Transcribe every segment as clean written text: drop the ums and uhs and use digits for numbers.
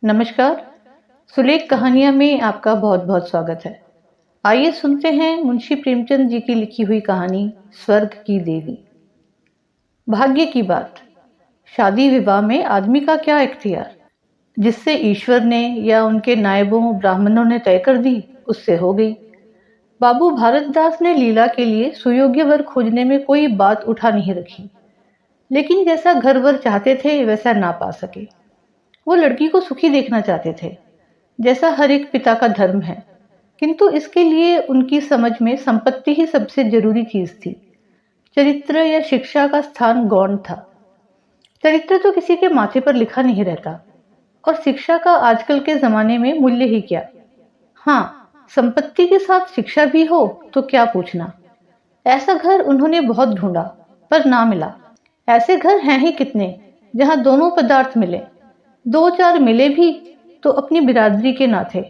नमस्कार। सुलेख कहानियाँ में आपका बहुत बहुत स्वागत है। आइए सुनते हैं मुंशी प्रेमचंद जी की लिखी हुई कहानी स्वर्ग की देवी। भाग्य की बात। शादी विवाह में आदमी का क्या इख्तियार, जिससे ईश्वर ने या उनके नायबों ब्राह्मणों ने तय कर दी उससे हो गई। बाबू भारतदास ने लीला के लिए सुयोग्य वर खोजने में कोई बात उठा नहीं रखी, लेकिन जैसा घर वर चाहते थे वैसा ना पा सके। वो लड़की को सुखी देखना चाहते थे, जैसा हर एक पिता का धर्म है, किंतु इसके लिए उनकी समझ में संपत्ति ही सबसे जरूरी चीज थी। चरित्र या शिक्षा का स्थान गौण था। चरित्र तो किसी के माथे पर लिखा नहीं रहता, और शिक्षा का आजकल के जमाने में मूल्य ही क्या। हाँ, संपत्ति के साथ शिक्षा भी हो तो क्या पूछना। ऐसा घर उन्होंने बहुत ढूंढा, पर ना मिला। ऐसे घर हैं ही कितने जहां दोनों पदार्थ मिले। दो चार मिले भी तो अपनी बिरादरी के ना थे।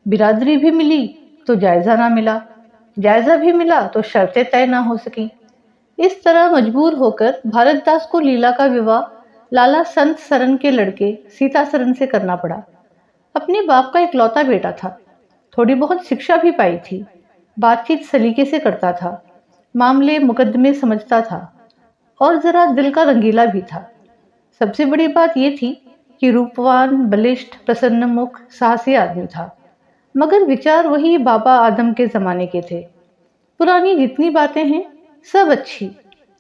बिरादरी भी मिली तो जायजा ना मिला। जायजा भी मिला तो शर्तें तय ना हो सकी। इस तरह मजबूर होकर भारतदास को लीला का विवाह लाला संत सरन के लड़के सीता सरन से करना पड़ा। अपने बाप का इकलौता बेटा था। थोड़ी बहुत शिक्षा भी पाई थी। बातचीत सलीके से करता था। मामले मुकदमे समझता था, और जरा दिल का रंगीला भी था। सबसे बड़ी बात यह थी कि रूपवान, बलिष्ठ, प्रसन्नमुख, साहसी आदमी था। मगर विचार वही बाबा आदम के जमाने के थे। पुरानी जितनी बातें हैं सब अच्छी,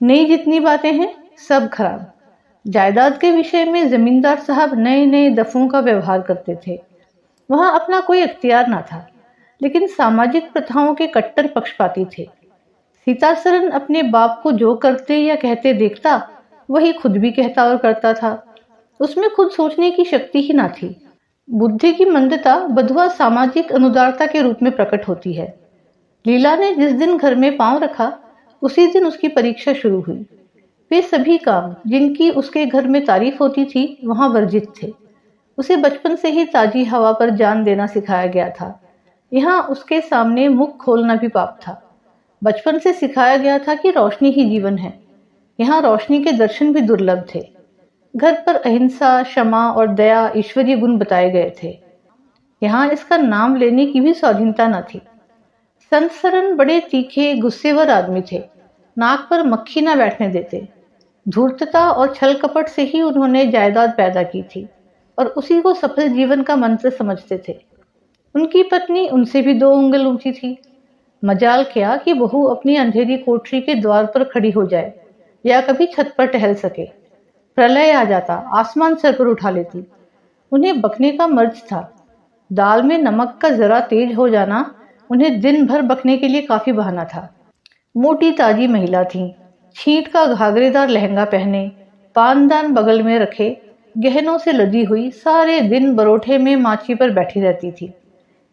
नई जितनी बातें हैं सब खराब। जायदाद के विषय में जमींदार साहब नए नए दफों का व्यवहार करते थे। वहां अपना कोई अख्तियार ना था, लेकिन सामाजिक प्रथाओं के कट्टर पक्षपाती थे। सीतासरन अपने बाप को जो करते या कहते देखता, वही खुद भी कहता और करता था। उसमें खुद सोचने की शक्ति ही ना थी। बुद्धि की मंदता बधुआ सामाजिक अनुदारता के रूप में प्रकट होती है। लीला ने जिस दिन घर में पांव रखा, उसी दिन उसकी परीक्षा शुरू हुई। वे सभी काम जिनकी उसके घर में तारीफ होती थी वहां वर्जित थे। उसे बचपन से ही ताजी हवा पर जान देना सिखाया गया था। यहाँ उसके सामने मुख खोलना भी पाप था। बचपन से सिखाया गया था कि रोशनी ही जीवन है। यहाँ रोशनी के दर्शन भी दुर्लभ थे। घर पर अहिंसा, क्षमा और दया ईश्वरीय गुण बताए गए थे। यहाँ इसका नाम लेने की भी स्वाधीनता न थी। संत सरन बड़े तीखे गुस्सेवर आदमी थे। नाक पर मक्खी न बैठने देते। धूर्तता और छल कपट से ही उन्होंने जायदाद पैदा की थी, और उसी को सफल जीवन का मंत्र समझते थे। उनकी पत्नी उनसे भी 2 उंगल ऊंची थी। मजाल क्या कि बहू अपनी अंधेरी कोठरी के द्वार पर खड़ी हो जाए, या कभी छत पर टहल सके। प्रलय आ जाता, आसमान सर पर उठा लेती। उन्हें बकने का मर्ज था। दाल में नमक का जरा तेज हो जाना उन्हें दिन भर बकने के लिए काफी बहाना था। मोटी ताजी महिला थी। छींट का घाघरेदार लहंगा पहने, पानदान बगल में रखे, गहनों से लदी हुई, सारे दिन बरोठे में माची पर बैठी रहती थी।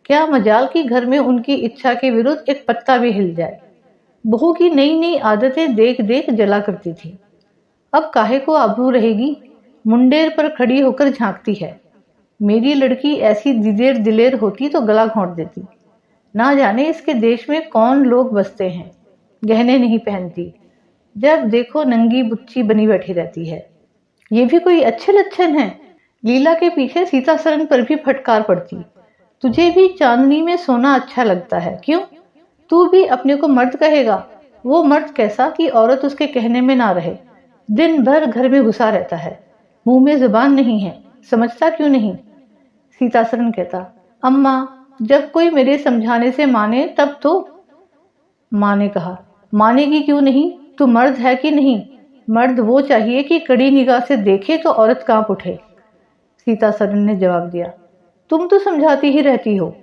क्या मजाल कि घर में उनकी इच्छा के विरुद्ध एक पत्ता भी हिल जाए। बहू की नई नई आदतें देख देख जला करती थी। अब काहे को आबरू रहेगी, मुंडेर पर खड़ी होकर झांकती है। मेरी लड़की ऐसी दिलेर दिलेर होती तो गला घोंट देती। ना जाने इसके देश में कौन लोग बसते हैं। गहने नहीं पहनती, जब देखो नंगी बुच्ची बनी बैठी रहती है। ये भी कोई अच्छे लक्षण है। लीला के पीछे सीतासरन पर भी फटकार पड़ती। तुझे भी चांदनी में सोना अच्छा लगता है, क्यों? तू भी अपने को मर्द कहेगा। वो मर्द कैसा कि औरत उसके कहने में ना रहे। दिन भर घर में घुसा रहता है, मुंह में जुबान नहीं है, समझता क्यों नहीं? सीतासरन कहता, अम्मा, जब कोई मेरे समझाने से माने तब तो। माँ ने कहा, मानेगी क्यों नहीं? तू मर्द है कि नहीं? मर्द वो चाहिए कि कड़ी निगाह से देखे तो औरत कांप उठे। सीतासरन ने जवाब दिया, तुम तो समझाती ही रहती हो।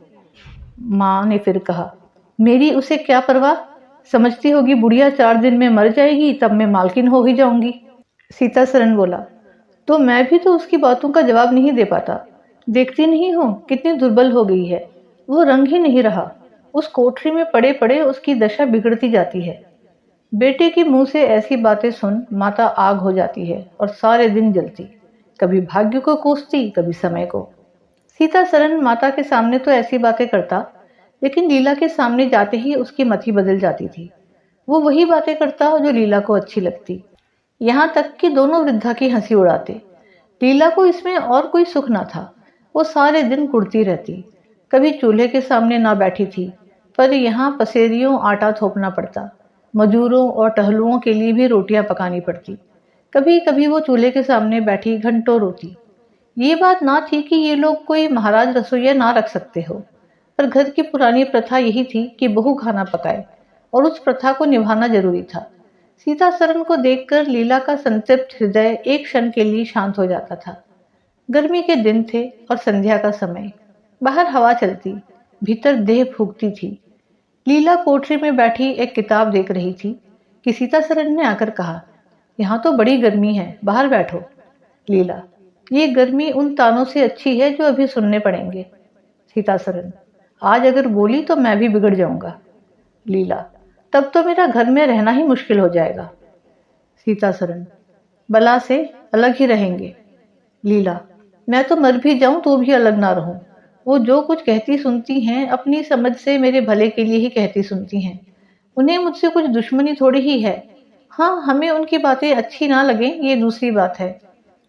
माँ ने फिर कहा, मेरी उसे क्या परवाह? समझती होगी बुढ़िया 4 दिन में मर जाएगी, तब मैं मालकिन हो ही जाऊंगी। सीतासरन बोला, तो मैं भी तो उसकी बातों का जवाब नहीं दे पाता। देखती नहीं हो कितनी दुर्बल हो गई है। वो रंग ही नहीं रहा। उस कोठरी में पड़े पड़े उसकी दशा बिगड़ती जाती है। बेटे के मुंह से ऐसी बातें सुन माता आग हो जाती है और सारे दिन जलती। कभी भाग्य को कोसती, कभी समय को। सीतासरन माता के सामने तो ऐसी बातें करता, लेकिन लीला के सामने जाते ही उसकी मति बदल जाती थी। वो वही बातें करता जो लीला को अच्छी लगती। यहाँ तक कि दोनों वृद्धा की हंसी उड़ाते। लीला को इसमें और कोई सुख न था। वो सारे दिन कुड़ती रहती, कभी चूल्हे के सामने ना बैठी थी, पर यहाँ पसेरियों आटा थोपना पड़ता, मजूरों और टहलुओं के लिए भी रोटियां पकानी पड़ती। कभी कभी वो चूल्हे के सामने बैठी घंटों रोती। ये बात ना थी कि ये लोग कोई महाराज रसोइया ना रख सकते हो, पर घर की पुरानी प्रथा यही थी कि बहू खाना पकाए, और उस प्रथा को निभाना जरूरी था। सीता सरन को देखकर लीला का संतृप्त हृदय एक क्षण के लिए शांत हो जाता था। गर्मी के दिन थे और संध्या का समय। बाहर हवा चलती, भीतर देह फूकती थी। लीला कोठरी में बैठी एक किताब देख रही थी कि सीता सरन ने आकर कहा, यहाँ तो बड़ी गर्मी है, बाहर बैठो। लीला, ये गर्मी उन तानों से अच्छी है जो अभी सुनने पड़ेंगे। सीता सरन, आज अगर बोली तो मैं भी बिगड़ जाऊंगा। लीला, तब तो मेरा घर में रहना ही मुश्किल हो जाएगा। सीता सरन, बला से अलग ही रहेंगे। लीला, मैं तो मर भी जाऊं तो भी अलग ना रहूं। वो जो कुछ कहती सुनती हैं अपनी समझ से मेरे भले के लिए ही कहती सुनती हैं। उन्हें मुझसे कुछ दुश्मनी थोड़ी ही है। हाँ, हमें उनकी बातें अच्छी ना लगे ये दूसरी बात है।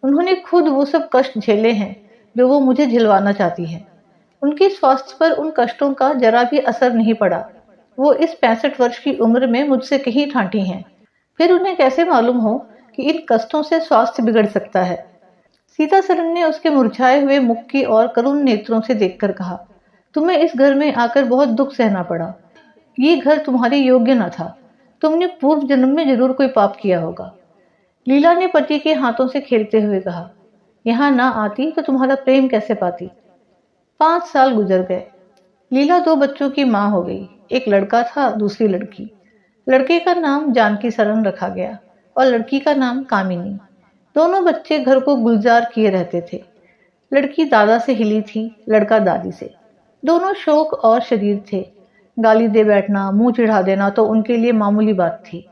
उन्होंने खुद वो सब कष्ट झेले हैं जो वो मुझे झिलवाना चाहती है। उनके स्वास्थ्य पर उन कष्टों का जरा भी असर नहीं पड़ा। वो इस 65 वर्ष की उम्र में मुझसे कहीं ठाठी हैं। फिर उन्हें कैसे मालूम हो कि इन कष्टों से स्वास्थ्य बिगड़ सकता है। सीता सरन ने उसके मुरझाए हुए मुख की ओर करुण नेत्रों से देखकर कहा, तुम्हें इस घर में आकर बहुत दुख सहना पड़ा। ये घर तुम्हारे योग्य न था। तुमने पूर्व जन्म में जरूर कोई पाप किया होगा। लीला ने पति के हाथों से खेलते हुए कहा, यहाँ ना आती तो तुम्हारा प्रेम कैसे पाती। 5 साल गुजर गए। लीला 2 बच्चों की माँ हो गई। एक लड़का था, दूसरी लड़की। लड़के का नाम जानकी सरन रखा गया और लड़की का नाम कामिनी। दोनों बच्चे घर को गुलजार किए रहते थे। लड़की दादा से हिली थी, लड़का दादी से। दोनों शौक और शरीर थे। गाली दे बैठना, मुंह चिढ़ा देना तो उनके लिए मामूली बात थी।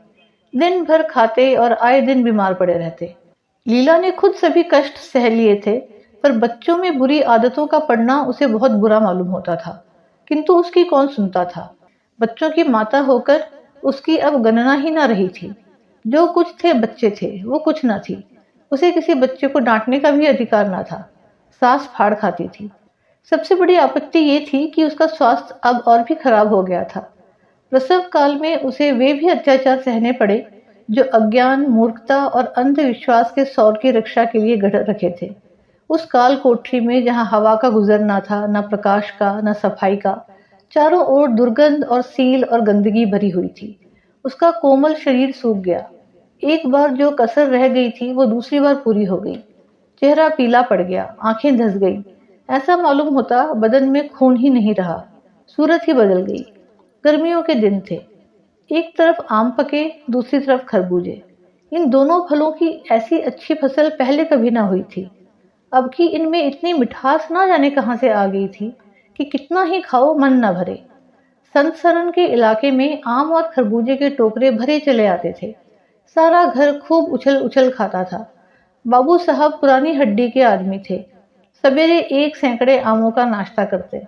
दिन भर खाते और आए दिन बीमार पड़े रहते। लीला ने खुद सभी कष्ट सह लिए थे, पर बच्चों में बुरी आदतों का पड़ना उसे बहुत बुरा मालूम होता था, किंतु उसकी कौन सुनता था। बच्चों की माता होकर उसकी अब गणना ही ना रही थी। जो कुछ थे बच्चे थे, वो कुछ ना थी। उसे किसी बच्चे को डांटने का भी अधिकार ना था। सांस फाड़ खाती थी। सबसे बड़ी आपत्ति ये थी कि उसका स्वास्थ्य अब और भी खराब हो गया था। प्रसव काल में उसे वे भी अत्याचार सहने पड़े जो अज्ञान, मूर्खता और अंधविश्वास के सौर की रक्षा के लिए गढ़ रखे थे। उस काल कोठरी में जहाँ हवा का गुजर ना था, न प्रकाश का, न सफाई का, चारों ओर दुर्गंध और सील और गंदगी भरी हुई थी। उसका कोमल शरीर सूख गया। एक बार जो कसर रह गई थी वो दूसरी बार पूरी हो गई। चेहरा पीला पड़ गया, आंखें धस गई। ऐसा मालूम होता बदन में खून ही नहीं रहा, सूरत ही बदल गई। गर्मियों के दिन थे। एक तरफ आम पके, दूसरी तरफ खरबूजे। इन दोनों फलों की ऐसी अच्छी फसल पहले कभी ना हुई थी। अब की इनमें इतनी मिठास ना जाने कहां से आ गई थी कि कितना ही खाओ मन न भरे। संत सरन के इलाके में आम और खरबूजे के टोकरे भरे चले आते थे। सारा घर खूब उछल उछल खाता था। बाबू साहब पुरानी हड्डी के आदमी थे। सवेरे 1 सैकड़े आमों का नाश्ता करते,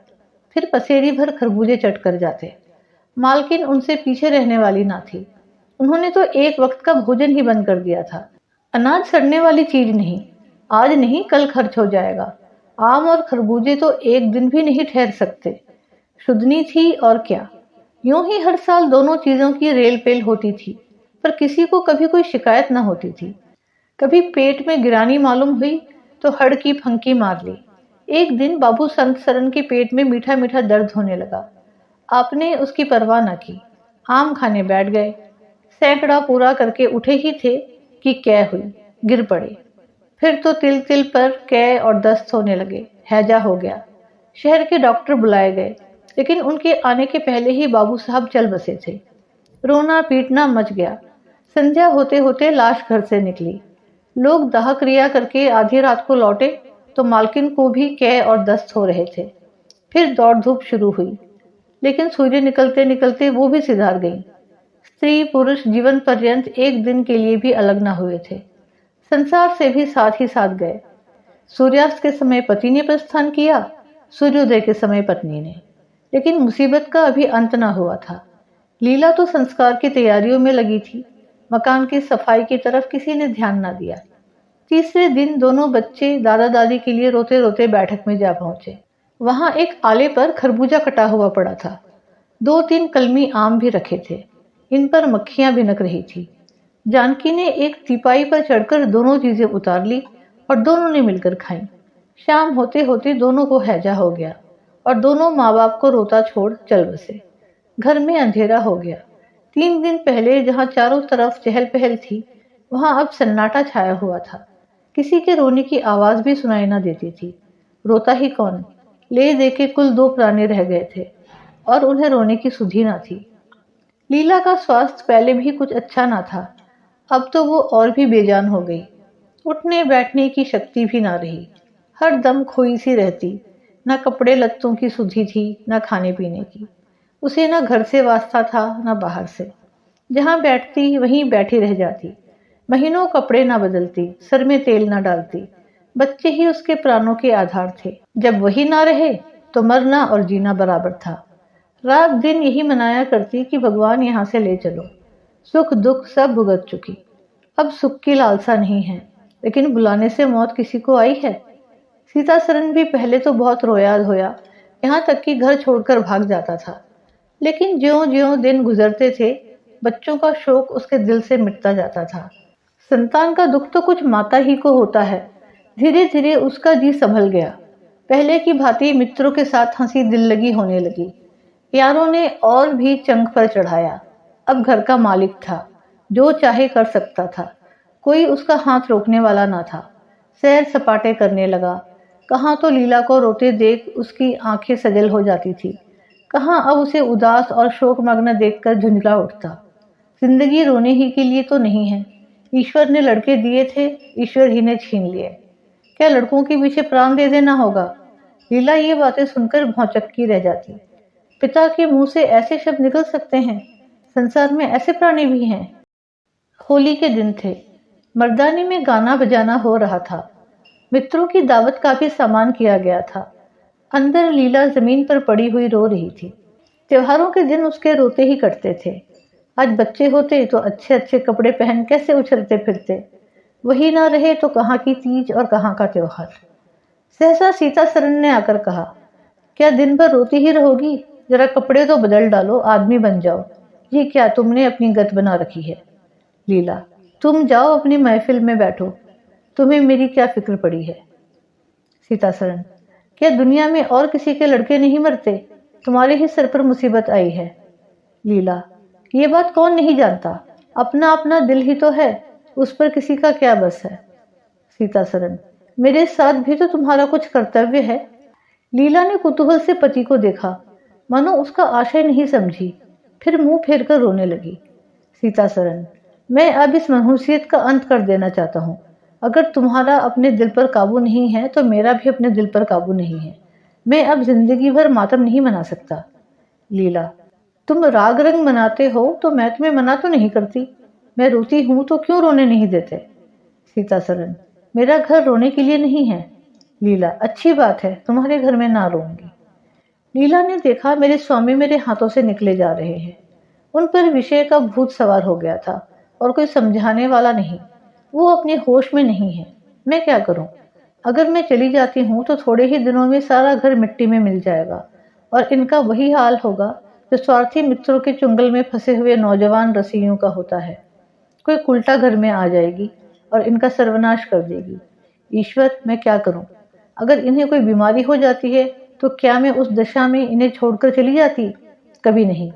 फिर पसेरी भर खरबूजे चट कर जाते। मालकिन उनसे पीछे रहने वाली ना थी। उन्होंने तो एक वक्त का भोजन ही बंद कर दिया था। अनाज सड़ने वाली चीज नहीं, आज नहीं कल खर्च हो जाएगा। आम और खरबूजे तो एक दिन भी नहीं ठहर सकते। शुद्धनी थी और क्या। यूं ही हर साल दोनों चीजों की रेल पेल होती थी, पर किसी को कभी कोई शिकायत न होती थी। कभी पेट में गिरानी मालूम हुई तो हड़ की फंकी मार ली। एक दिन बाबू संत सरन के पेट में मीठा मीठा दर्द होने लगा। आपने उसकी परवाह न की, आम खाने बैठ गए। सैकड़ा पूरा करके उठे ही थे कि कै हुई, गिर पड़े। फिर तो तिल तिल पर कै और दस्त होने लगे, हैजा हो गया। शहर के डॉक्टर बुलाए गए, लेकिन उनके आने के पहले ही बाबू साहब चल बसे थे। रोना पीटना मच गया। संध्या होते होते लाश घर से निकली। लोग दाह क्रिया करके आधी रात को लौटे तो मालकिन को भी कै और दस्त हो रहे थे। फिर दौड़ धूप शुरू हुई, लेकिन सूर्य निकलते निकलते वो भी सिधार गई। स्त्री पुरुष जीवन पर्यंत एक दिन के लिए भी अलग न हुए थे। संसार से भी साथ ही साथ गए। सूर्यास्त के समय पति ने प्रस्थान किया, सूर्योदय के समय पत्नी ने। लेकिन मुसीबत का अभी अंत न हुआ था। लीला तो संस्कार की तैयारियों में लगी थी। मकान की सफाई की तरफ किसी ने ध्यान न दिया। तीसरे दिन दोनों बच्चे दादा दादी के लिए रोते रोते बैठक में जा पहुंचे। वहां एक आले पर खरबूजा कटा हुआ पड़ा था। 2-3 कलमी आम भी रखे थे। इन पर मक्खियां भिनक रही थी। जानकी ने एक टीपाई पर चढ़कर दोनों चीजें उतार ली और दोनों ने मिलकर खाईं। शाम होते होते दोनों को हैजा हो गया और दोनों माँ बाप को रोता छोड़ चल बसे। घर में अंधेरा हो गया। 3 दिन पहले जहाँ चारों तरफ चहल पहल थी, वहां अब सन्नाटा छाया हुआ था। किसी के रोने की आवाज भी सुनाई न देती थी। रोता ही कौन? ले दे के कुल 2 प्राणी रह गए थे और उन्हें रोने की सुधि न थी। लीला का स्वास्थ्य पहले भी कुछ अच्छा न था। अब तो वो और भी बेजान हो गई। उठने बैठने की शक्ति भी ना रही। हर दम खोई सी रहती। न कपड़े लत्तों की सुधि थी, न खाने पीने की। उसे न घर से वास्ता था, न बाहर से। जहां बैठती वहीं बैठी रह जाती। महीनों कपड़े ना बदलती, सर में तेल ना डालती। बच्चे ही उसके प्राणों के आधार थे। जब वही ना रहे तो मरना और जीना बराबर था। रात दिन यही मनाया करती कि भगवान यहाँ से ले चलो। सुख दुख सब भुगत चुकी। अब सुख की लालसा नहीं है, लेकिन बुलाने से मौत किसी को आई है। सीता सरन भी पहले तो बहुत रोया धोया, यहाँ तक कि घर छोड़कर भाग जाता था। लेकिन ज्यों-ज्यों दिन गुजरते थे, बच्चों का शोक उसके दिल से मिटता जाता था। संतान का दुख तो कुछ माता ही को होता है। धीरे धीरे उसका जी संभल गया। पहले की भांति मित्रों के साथ हंसी दिल लगी होने लगी। यारों ने और भी चंग पर चढ़ाया। अब घर का मालिक था, जो चाहे कर सकता था। कोई उसका हाथ रोकने वाला ना था। सैर सपाटे करने लगा। कहाँ तो लीला को रोते देख उसकी आंखें सजल हो जाती थी, कहाँ अब उसे उदास और शोकमग्न देखकर झुंझला उठता। जिंदगी रोने ही के लिए तो नहीं है। ईश्वर ने लड़के दिए थे, ईश्वर ही ने छीन लिए। क्या लड़कों के पीछे प्राण दे देना होगा? लीला ये बातें सुनकर भौचक्की रह जाती। पिता के मुंह से ऐसे शब्द निकल सकते हैं? संसार में ऐसे प्राणी भी हैं? होली के दिन थे। मर्दानी में गाना बजाना हो रहा था। मित्रों की दावत का भी सामान किया गया था। अंदर लीला जमीन पर पड़ी हुई रो रही थी। त्योहारों के दिन उसके रोते ही कटते थे। आज बच्चे होते तो अच्छे अच्छे कपड़े पहन कैसे उछलते फिरते। वही ना रहे तो कहाँ की तीज और कहाँ का त्योहार। सहसा सीता सरन ने आकर कहा, क्या दिन भर रोती ही रहोगी? जरा कपड़े तो बदल डालो, आदमी बन जाओ। ये क्या तुमने अपनी गत बना रखी है? लीला, तुम जाओ अपनी महफिल में बैठो। तुम्हें मेरी क्या फिक्र पड़ी है? सीता सरन, क्या दुनिया में और किसी के लड़के नहीं मरते? तुम्हारे ही सर पर मुसीबत आई है। लीला, ये बात कौन नहीं जानता? अपना अपना दिल ही तो है, उस पर किसी का क्या बस है। सीता सरन, मेरे साथ भी तो तुम्हारा कुछ कर्तव्य है। लीला ने कुतूहल से पति को देखा, मानो उसका आशय नहीं समझी, फिर मुंह फेर कर रोने लगी। सीता सरन, मैं अब इस मनहूसियत का अंत कर देना चाहता हूँ। अगर तुम्हारा अपने दिल पर काबू नहीं है तो मेरा भी अपने दिल पर काबू नहीं है। मैं अब जिंदगी भर मातम नहीं मना सकता। लीला, तुम राग रंग मनाते हो तो मैं तुम्हें मना तो नहीं करती। मैं रोती हूं तो क्यों रोने नहीं देते? सीता सरन, मेरा घर रोने के लिए नहीं है। लीला, अच्छी बात है, तुम्हारे घर में ना रोऊंगी। लीला ने देखा मेरे स्वामी मेरे हाथों से निकले जा रहे हैं। उन पर विषय का भूत सवार हो गया था और कोई समझाने वाला नहीं। वो अपने होश में नहीं है। मैं क्या करूं? अगर मैं चली जाती हूँ तो थोड़े ही दिनों में सारा घर मिट्टी में मिल जाएगा और इनका वही हाल होगा जो स्वार्थी मित्रों के चुंगल में फंसे हुए नौजवान रसियों का होता है। कोई उल्टा घर में आ जाएगी और इनका सर्वनाश कर देगी। ईश्वर, मैं क्या करूं? अगर इन्हें कोई बीमारी हो जाती है तो क्या मैं उस दशा में इन्हें छोड़कर चली जाती? कभी नहीं।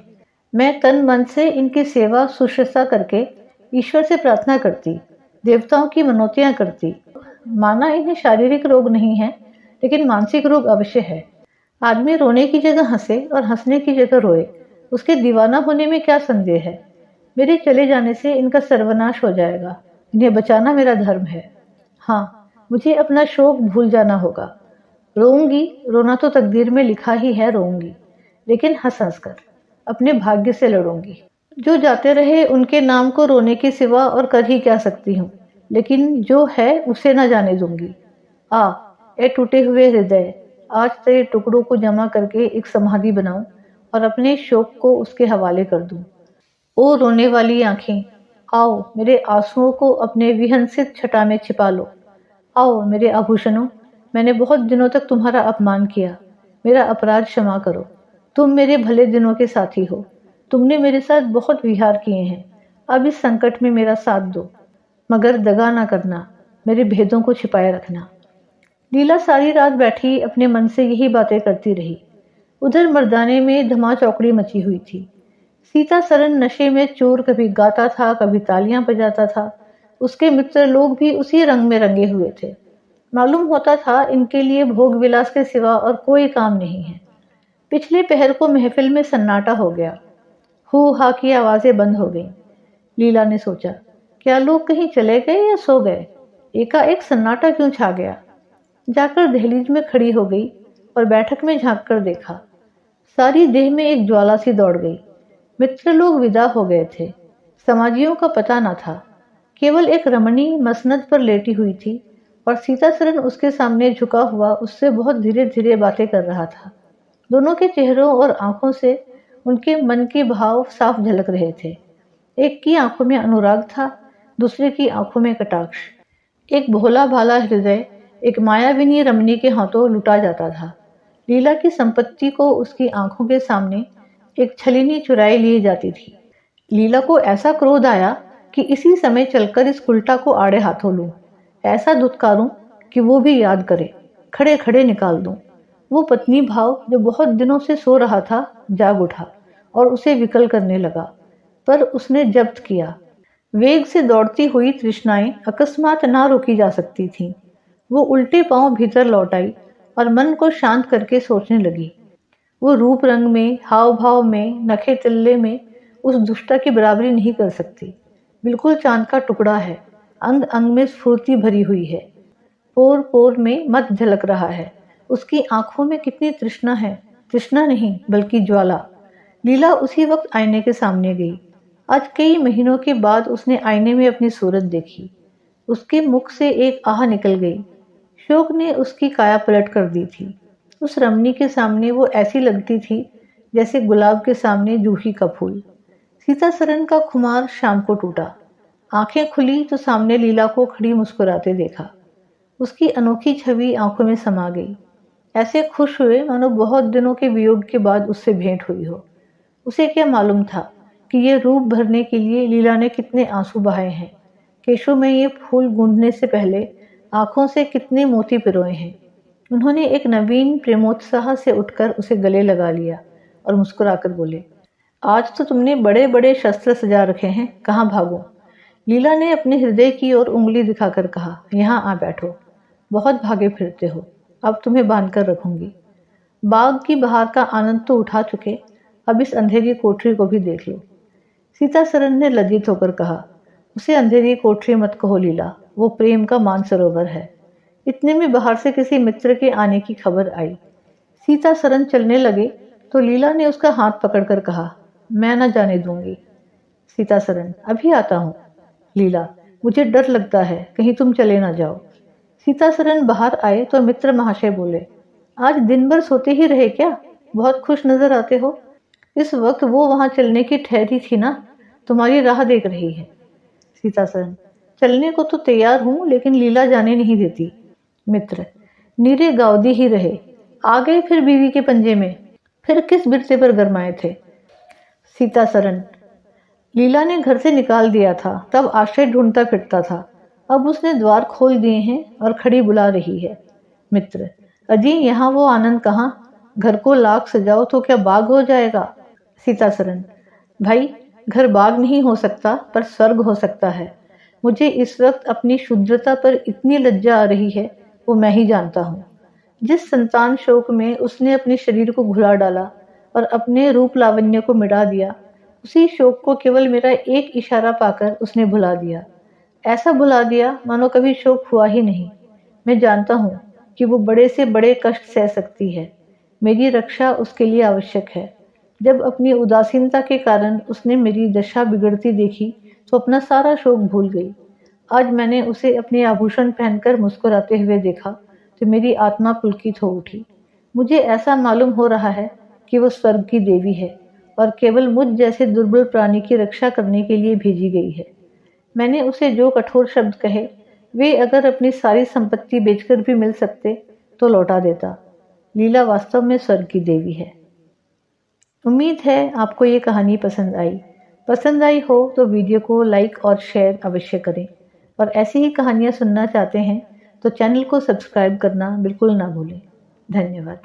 मैं तन मन से इनकी सेवा शुश्रूषा करके ईश्वर से प्रार्थना करती, देवताओं की मनौतियां करती। माना इन्हें शारीरिक रोग नहीं है, लेकिन मानसिक रोग अवश्य है। आदमी रोने की जगह हंसे और हंसने की जगह रोए, उसके दीवाना होने में क्या संदेह है? मेरे चले जाने से इनका सर्वनाश हो जाएगा। इन्हें बचाना मेरा धर्म है। हाँ, मुझे अपना शोक भूल जाना होगा। रोऊंगी, रोना तो तकदीर में लिखा ही है, रोऊंगी, लेकिन हंस हंस कर अपने भाग्य से लड़ूंगी। जो जाते रहे उनके नाम को रोने के सिवा और कर ही क्या सकती हूँ, लेकिन जो है उसे न जाने दूंगी। ए टूटे हुए हृदय, आज तेरे टुकड़ों को जमा करके एक समाधि बनाऊं और अपने शोक को उसके हवाले कर दूं। ओ रोने वाली आंखें, आओ मेरे आंसुओं को अपने विहंसित छटा में छिपा लो। आओ मेरे आभूषणों, मैंने बहुत दिनों तक तुम्हारा अपमान किया, मेरा अपराध क्षमा करो। तुम मेरे भले दिनों के साथी हो, तुमने मेरे साथ बहुत विहार किए हैं, अब इस संकट में मेरा साथ दो, मगर दगा ना करना, मेरे भेदों को छिपाए रखना। लीला सारी रात बैठी अपने मन से यही बातें करती रही। उधर मर्दाने में धमाचौकड़ी मची हुई थी। सीता सरन नशे में चोर कभी गाता था, कभी तालियां बजाता था। उसके मित्र लोग भी उसी रंग में रंगे हुए थे। मालूम होता था इनके लिए भोग विलास के सिवा और कोई काम नहीं है। पिछले पहर को महफिल में सन्नाटा हो गया। हू हा की आवाजें बंद हो गईं। लीला ने सोचा, क्या लोग कहीं चले गए या सो गए? एकाएक सन्नाटा क्यों छा गया? जाकर दहलीज में खड़ी हो गई और बैठक में झांक कर देखा। सारी देह में एक ज्वाला सी दौड़ गई। मित्र लोग विदा हो गए थे। समाजियों का पता न था। केवल एक रमणी मसनद पर लेटी हुई थी और सीतासरन उसके सामने झुका हुआ उससे बहुत धीरे धीरे बातें कर रहा था। दोनों के चेहरों और आंखों से उनके मन के भाव साफ झलक रहे थे। एक की आंखों में अनुराग था, दूसरे की आंखों में कटाक्ष। एक भोला भाला हृदय एक मायाविनी रमणी के हाथों लुटा जाता था। लीला की संपत्ति को उसकी आंखों के सामने एक छलिनी चुराई ली जाती थी। लीला को ऐसा क्रोध आया कि इसी समय चलकर इस उल्टा को आड़े हाथों लूं, ऐसा धुतकारूं कि वो भी याद करे, खड़े खड़े निकाल दूं। वो पत्नी भाव जो बहुत दिनों से सो रहा था जाग उठा और उसे विकल करने लगा, पर उसने जब्त किया। वेग से दौड़ती हुई तृष्णाएं अकस्मात ना रोकी जा सकती थीं। वो उल्टे पांव भीतर लौट आई और मन को शांत करके सोचने लगी। वो रूप रंग में, हाव भाव में, नखे तिल्ले में उस दुष्टा की बराबरी नहीं कर सकती। बिल्कुल चांद का टुकड़ा है, अंग अंग में स्फूर्ति भरी हुई है, पोर पोर में मत झलक रहा है। उसकी आंखों में कितनी तृष्णा है, तृष्णा नहीं बल्कि ज्वाला। लीला उसी वक्त आईने के सामने गई। आज कई महीनों के बाद उसने आईने में अपनी सूरत देखी। उसके मुख से एक आह निकल गई। शोक ने उसकी काया पलट कर दी थी। उस रमणी के सामने वो ऐसी लगती थी जैसे गुलाब के सामने जूही का फूल। सीता सरन का खुमार शाम को टूटा। आंखें खुली तो सामने लीला को खड़ी मुस्कुराते देखा। उसकी अनोखी छवि आंखों में समा गई। ऐसे खुश हुए मानो बहुत दिनों के वियोग के बाद उससे भेंट हुई हो। उसे क्या मालूम था कि ये रूप भरने के लिए लीला ने कितने आंसू बहाए हैं। केशों में ये फूल गूंजने से पहले आंखों से कितने मोती पिरोए हैं। उन्होंने एक नवीन प्रेमोत्साह से उठकर उसे गले लगा लिया और मुस्कुराकर बोले, आज तो तुमने बड़े बड़े शस्त्र सजा रखे हैं, कहाँ भागो? लीला ने अपने हृदय की ओर उंगली दिखाकर कहा, यहाँ आ बैठो। बहुत भागे फिरते हो, अब तुम्हें बांध कर रखूंगी। बाग की बहार का आनंद तो उठा चुके, अब इस अंधेरी कोठरी को भी देख लो। सीता सरन ने लज्जित होकर कहा, उसे अंधेरी कोठरी मत कहो लीला, वो प्रेम का मानसरोवर है। इतने में बाहर से किसी मित्र के आने की खबर आई। सीता सरन चलने लगे तो लीला ने उसका हाथ पकड़कर कहा, मैं न जाने दूंगी। सीता सरन, अभी आता हूँ। लीला, मुझे डर लगता है, कहीं तुम चले ना जाओ। सीता सरन बाहर आए तो मित्र महाशय बोले, आज दिन भर सोते ही रहे क्या? बहुत खुश नजर आते हो। इस वक्त वो वहां चलने की ठहरी थी ना, तुम्हारी राह देख रही है। सीता सरन, चलने को तो तैयार हूं, लेकिन लीला जाने नहीं देती। मित्र, नीरे गावदी ही रहे, आ गए फिर बीवी के पंजे में, फिर किस बिरसे पर गरमाए थे। सीता सरन, लीला ने घर से निकाल दिया था, तब आश्रय ढूंढता फिरता था, अब उसने द्वार खोल दिए हैं और खड़ी बुला रही है। मित्र, अजी यहाँ वो आनंद कहाँ? घर को लाख सजाओ तो क्या बाग हो जाएगा? सीता सरन, भाई घर बाग नहीं हो सकता, पर स्वर्ग हो सकता है। मुझे इस वक्त अपनी शुद्रता पर इतनी लज्जा आ रही है, वो मैं ही जानता हूँ। जिस संतान शोक में उसने अपने शरीर को घुला डाला और अपने रूप लावण्य को मिटा दिया, उसी शोक को केवल मेरा एक इशारा पाकर उसने भुला दिया। ऐसा भुला दिया मानो कभी शोक हुआ ही नहीं। मैं जानता हूँ कि वो बड़े से बड़े कष्ट सह सकती है। मेरी रक्षा उसके लिए आवश्यक है। जब अपनी उदासीनता के कारण उसने मेरी दशा बिगड़ती देखी तो अपना सारा शोक भूल गई। आज मैंने उसे अपने आभूषण पहनकर मुस्कुराते हुए देखा तो मेरी आत्मा पुलकित हो उठी। मुझे ऐसा मालूम हो रहा है कि वो स्वर्ग की देवी है और केवल मुझ जैसे दुर्बल प्राणी की रक्षा करने के लिए भेजी गई है। मैंने उसे जो कठोर शब्द कहे वे अगर अपनी सारी संपत्ति बेचकर भी मिल सकते तो लौटा देता। लीला वास्तव में स्वर्ग की देवी है। उम्मीद है आपको ये कहानी पसंद आई। पसंद आई हो तो वीडियो को लाइक और शेयर अवश्य करें और ऐसी ही कहानियाँ सुनना चाहते हैं तो चैनल को सब्सक्राइब करना बिल्कुल ना भूलें। धन्यवाद।